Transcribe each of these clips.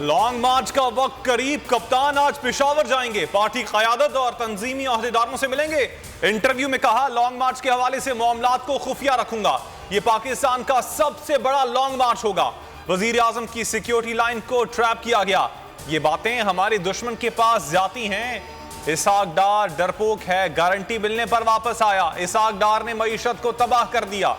Long मार्च का वक्त करीब, कप्तान आज पेशावर जाएंगे, पार्टी क़यादत और तंजीमी अहदेदारों से मिलेंगे। इंटरव्यू में कहा, लॉन्ग मार्च के हवाले से मामलात को खुफिया रखूंगा, ये पाकिस्तान का सबसे बड़ा लॉन्ग मार्च होगा। वजीर आजम की सिक्योरिटी लाइन को ट्रैप किया गया, ये बातें हमारे दुश्मन के पास जाती हैं। इसहाक डार डरपोक है, गारंटी मिलने पर वापस आया। इसहाक डार ने मईशत को तबाह कर दिया।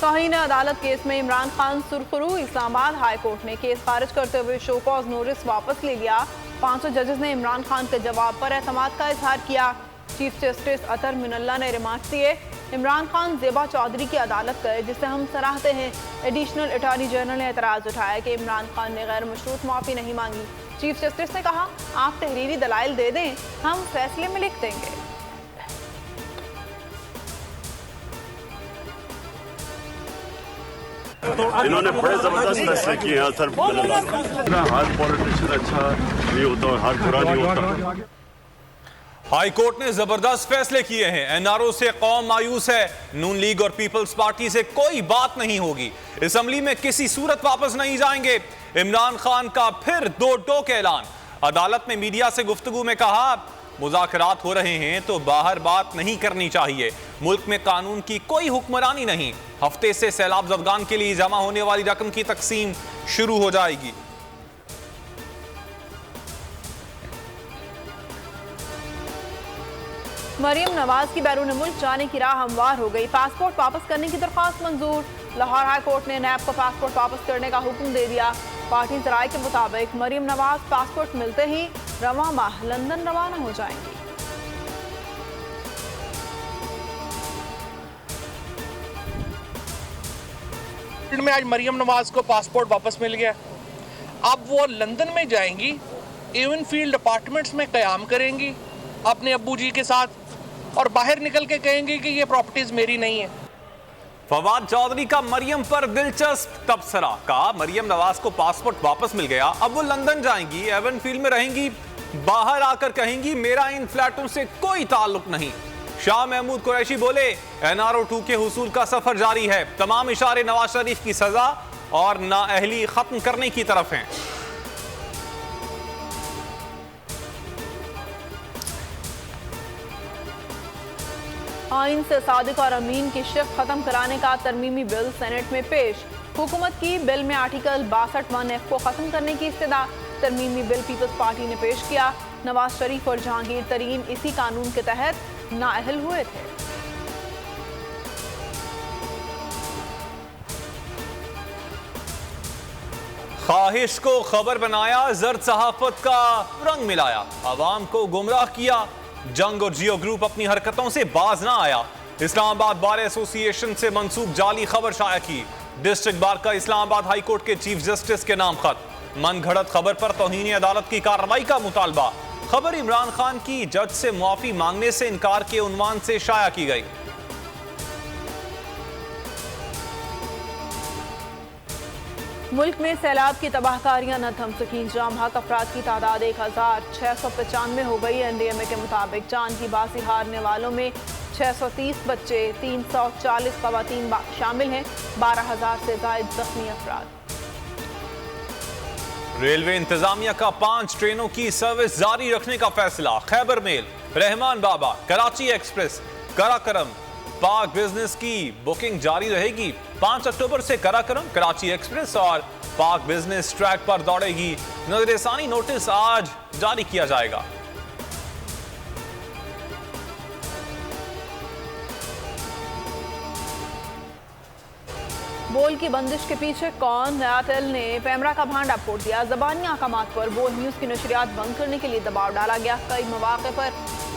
तौहीन अदालत केस में इमरान खान सुरखरू, इस्लामाबाद हाई कोर्ट ने केस खारिज करते हुए शो कॉज नोटिस वापस ले लिया। 500 जजेस ने इमरान खान के जवाब पर एतमाद का इजहार किया। चीफ जस्टिस अतर मिनल्ला ने रिमार्क्स दिए। इमरान खान ज़ेबा चौधरी की अदालत गए, जिसे हम सराहते हैं। एडिशनल अटॉर्नी जनरल ने एतराज़ उठाया कि इमरान खान ने गैर मशरूत माफ़ी नहीं मांगी। चीफ जस्टिस ने कहा, आप तहरीरी दलाइल दे दें, हम फैसले में लिख देंगे। इन्होंने बड़े जबरदस्त फैसले किए हैं सर। हर पॉलिटिशियन अच्छा नहीं होता और हर बुरा नहीं होता। हाई कोर्ट ने जबरदस्त फैसले किए हैं। एनआरओ से कौम मायूस है, नून लीग और पीपल्स पार्टी से कोई बात नहीं होगी। असम्बली में किसी सूरत वापस नहीं जाएंगे। इमरान खान का फिर दो टोक ऐलान। अदालत में मीडिया से गुफ्तगू में कहा, मुज़ाकरात हो रहे हैं तो बाहर बात नहीं करनी चाहिए। मुल्क में कानून की कोई हुक्मरानी नहीं। हफ्ते से सैलाब ज़दगान के लिए जमा होने वाली रकम की तकसीम शुरू हो जाएगी। मरियम नवाज की बैरून मुल्क जाने की राह हमवार हो गई। पासपोर्ट वापस करने की दरख्वास्त मंजूर। लाहौर हाई कोर्ट ने नैब को पासपोर्ट वापस करने का हुक्म दे दिया। पार्टी ज़राए के मुताबिक मरियम नवाज पासपोर्ट मिलते ही रवां माह लंदन रवाना हो जाएंगी। में आज मरियम नवाज को पासपोर्ट वापस मिल गया। अब वो लंदन में जाएंगी, एवन फील्ड अपार्टमेंट्स में क़याम करेंगी अपने अब्बू जी के साथ, और बाहर निकल के कहेंगी कि ये प्रॉपर्टीज मेरी नहीं है। फवाद चौधरी का मरियम पर दिलचस्प तबसरा। कहा, मरियम नवाज को पासपोर्ट वापस मिल गया, अब वो लंदन जाएंगी, एवन फील्ड में रहेंगी, बाहर आकर कहेंगी मेरा इन फ्लैटों से कोई ताल्लुक नहीं। शाह महमूद कुरैशी बोले, एनआरओ 2 के हुसूल का सफर जारी है। तमाम इशारे नवाज शरीफ की सजा और नाअहली खत्म करने की तरफ हैं। आइन से सादिक और अमीन की शिफ्ट खत्म कराने का तरमीमी बिल सेनेट में पेश। हुकूमत की बिल में आर्टिकल 62(1)(f) को खत्म करने की इस्तदा। तरमीमी बिल पीपल्स पार्टी ने पेश किया। नवाज शरीफ और जहांगीर तरीन इसी कानून के तहत नाअहल हुए थे। ख्वाहिश को खबर बनाया, जर्द सहाफत का रंग मिलाया, आवाम को गुमराह किया। जंग और जियो ग्रुप अपनी हरकतों से बाज ना आया। इस्लामाबाद बार एसोसिएशन से मंसूब जाली खबर शाया की। डिस्ट्रिक्ट बार का इस्लामाबाद हाई कोर्ट के चीफ जस्टिस के नाम खत। मन घड़त खबर पर तौहीन अदालत की कार्रवाई का मुतालबा। खबर इमरान खान की जज से मुआफी मांगने से इनकार के उन्वान से शाया की गई। मुल्क में सैलाब की तबाहकारियां न थम सकीं। जाम हक अफराद की तादाद 1695 हो गई। एनडीएमए के मुताबिक जान की बाजी हारने वालों में 630 बच्चे, 340 खवातीन शामिल हैं। 12,000 से ज्यादा जख्मी अफराद। रेलवे इंतजामिया का 5 ट्रेनों की सर्विस जारी रखने का फैसला। खैबर मेल, रहमान बाबा, कराची एक्सप्रेस, कराकरम, पाक बिजनेस की बुकिंग जारी रहेगी। 5 अक्टूबर से कराकरम, कराची एक्सप्रेस और पाक बिजनेस ट्रैक पर दौड़ेगी। नजरसानी नोटिस आज जारी किया जाएगा। बोल की बंदिश के पीछे कौन? नयाटेल ने पैमरा का भांडा फोड़ दिया। ज़बानी अहकामात पर बोल न्यूज़ की नशरियात बंद करने के लिए दबाव डाला गया। कई मौके पर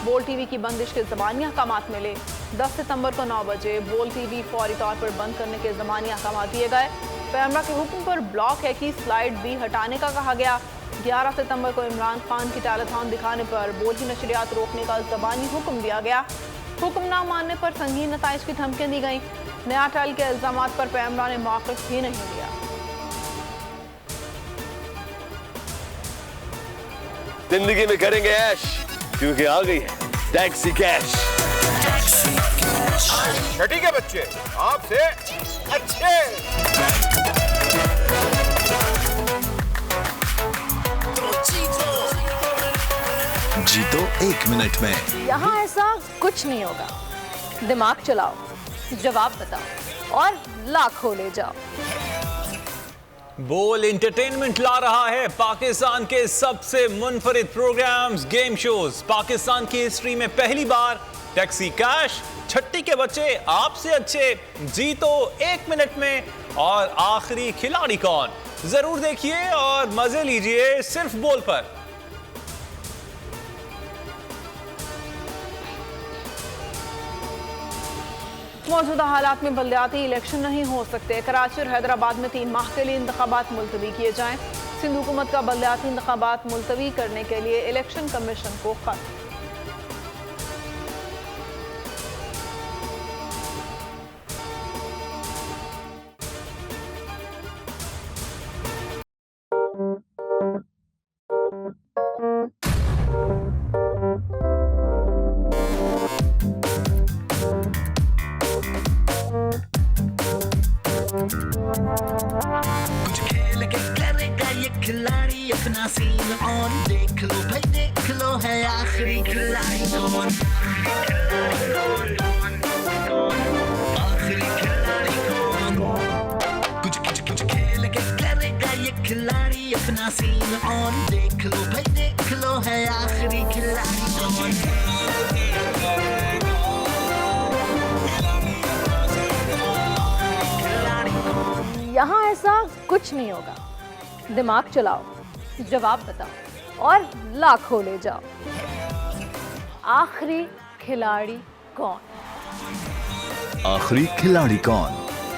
बोल टीवी की बंदिश के ज़बानी अहकामात मिले। 10 सितंबर को 9 बजे बोल टीवी फौरी तौर पर बंद करने के ज़बानी अहकामात दिए गए। पैमरा के हुक्म पर ब्लॉक है कि स्लाइड भी हटाने का कहा गया। 11 सितंबर को इमरान खान की टेलीथॉन दिखाने पर बोल की नशरियात रोकने का ज़बानी हुक्म दिया गया। हुक्म ना मानने पर संगीन नताइज की धमकियां दी गई। नयाटेल के इल्जामात पर पैमरा ने मौक़िफ़ भी नहीं लिया। जिंदगी में करेंगे ऐश, क्योंकि आ गई है टैक्सी कैश। छठी के बच्चे आपसे अच्छे। जीतो 1 मिनट में। यहाँ ऐसा कुछ नहीं होगा। दिमाग चलाओ, जवाब बताओ और लाखों ले जाओ। बोल एंटरटेनमेंट ला रहा है पाकिस्तान के सबसे मुनफरिद प्रोग्राम्स, गेम शोज। पाकिस्तान की हिस्ट्री में पहली बार टैक्सी कैश, छठी के बच्चे आपसे अच्छे, जीतो 1 मिनट में और आखिरी खिलाड़ी कौन। जरूर देखिए और मजे लीजिए सिर्फ बोल पर। मौजूदा हालात में बल्दियाती इलेक्शन नहीं हो सकते। कराची और हैदराबाद में 3 माह के लिए इंतखाबात मुलतवी किए जाएं। सिंध हुकूमत का बल्दियाती इंतखाबात मुलतवी करने के लिए इलेक्शन कमीशन को खत। कुछ खेल के करेगा ये खिलाड़ी अपना सीन ऑन। देख लो भाई देख लो है आखिरी खिलाड़ी कौन। आखिरी खिलाड़ी कौन। कुछ खेल के करेगा ये खिलाड़ी अपना सीन ऑन। देख लो भाई देख लो है आखिरी खिलाड़ी कौन। यहाँ ऐसा कुछ नहीं होगा। दिमाग चलाओ, जवाब बताओ और लाखों ले जाओ। आखिरी खिलाड़ी कौन। आखिरी खिलाड़ी कौन,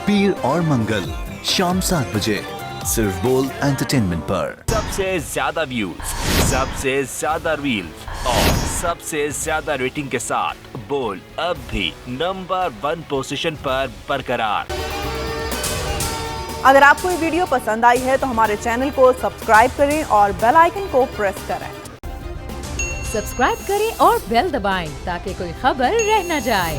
पीर और मंगल शाम 7 बजे सिर्फ बोल एंटरटेनमेंट पर। सबसे ज्यादा व्यूज, सबसे ज्यादा रील्स और सबसे ज्यादा रेटिंग के साथ बोल अब भी नंबर 1 पोजीशन पर बरकरार। अगर आपको ये वीडियो पसंद आई है तो हमारे चैनल को सब्सक्राइब करें और बेल आइकन को प्रेस करें। सब्सक्राइब करें और बेल दबाएं ताकि कोई खबर रह न जाए।